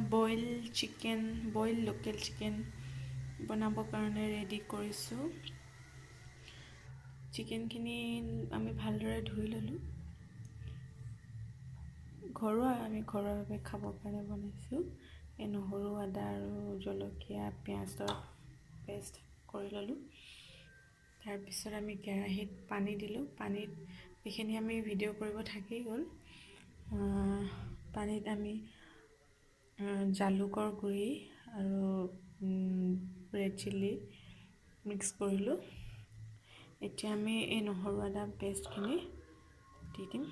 Boil local chicken বনাবৰ কাৰণে ready কৰিছোঁ। চিকেনখিনি আমি ভালদৰে ধুই ল'লোঁ। আমি ঘৰুৱাভাৱে খাবৰ কাৰণে বনাইছোঁ। এই নহৰু, আদা আৰু জলকীয়া, পিঁয়াজৰ পেষ্ট কৰি ল'লোঁ। তাৰপিছত আমি কেৰাহীত পানী দিলোঁ। পানীত এইখিনি আমি ভিডিঅ' কৰিব থাকি গ'ল। পানীত আমি জালুকৰ গুড়ি আৰু ৰেড চিলি মিক্স কৰিলোঁ। এতিয়া আমি এই নহৰু আদা পেষ্টখিনি দি দিম।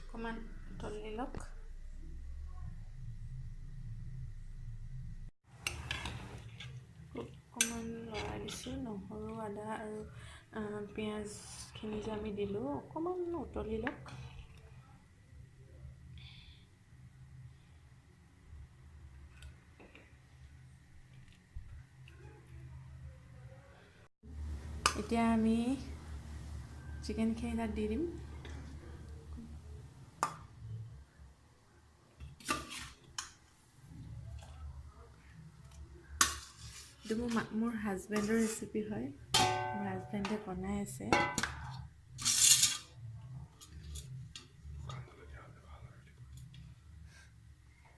অকণমান উতলি লওক। অকণমান লৰাই দিছোঁ। নহৰু, আদা আৰু পিঁয়াজখিনি যে আমি দিলোঁ, অকণমান উতলি লওক। এতিয়া আমি চিকেনখিনি তাত দি দিম। এইটো মোৰ হাজবেণ্ডৰ ৰেচিপি হয়। মোৰ হাজবেণ্ডে বনাই আছে।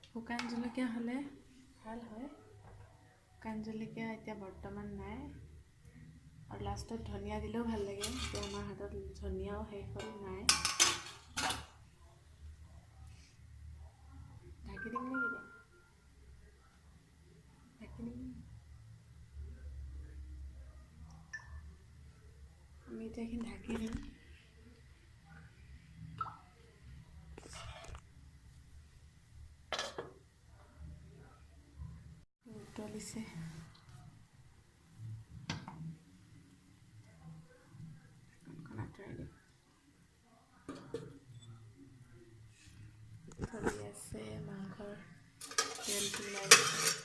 শুকান জলকীয়া হ'লে ভাল হয়। শুকান জলকীয়া এতিয়া বৰ্তমান নাই। আৰু লাষ্টত ধনিয়া দিলেও ভাল লাগে। এতিয়া আমাৰ হাতত ধনিয়াও শেষ হ'ল, নাই। ঢাকি দিম নেকি? ঢাকি দিম। আমি এতিয়া এইখিনি ঢাকি দিম। উতলিছে। আঁতৰাই দিম। উতলি আছে, মাংসৰ তেলটো ওলাই আছে।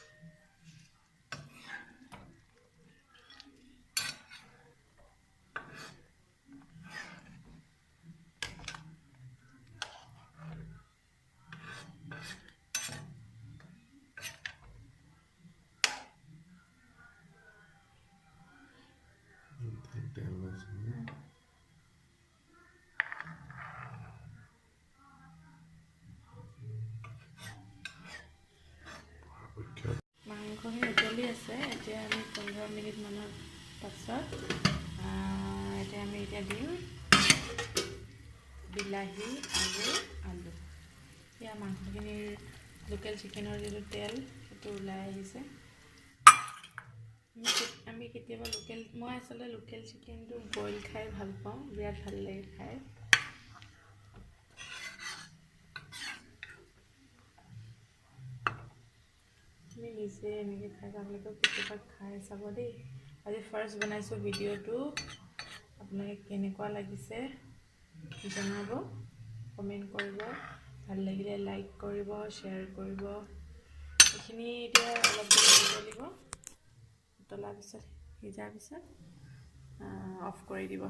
মাংসখিনি উতলি আছে। এতিয়া আমি 15 মিনিটমানৰ পাছত এতিয়া আমি দিম বিলাহী আৰু আলু। এতিয়া মাংসখিনিৰ লোকেল চিকেনৰ যিটো তেল, সেইটো ওলাই আহিছে। আমি কেতিয়াবা মই আচলতে লোকেল চিকেনটো বইল খাই ভাল পাওঁ, বিৰাট ভাল লাগে খাই। আমি নিজে এনেকৈ খাই আপোনালোকেও কেতিয়াবা খাই চাব দেই। আজি ফাৰ্ষ্ট বনাইছোঁ ভিডিঅ'টো। আপোনালোকে কেনেকুৱা লাগিছে জনাব, কমেণ্ট কৰিব। ভাল লাগিলে লাইক কৰিব, শ্বেয়াৰ কৰিব। এইখিনি এতিয়া অলপ দেৰি উতলিব। উতলাৰ পিছত, সিজাৰ পিছত অফ কৰি দিব।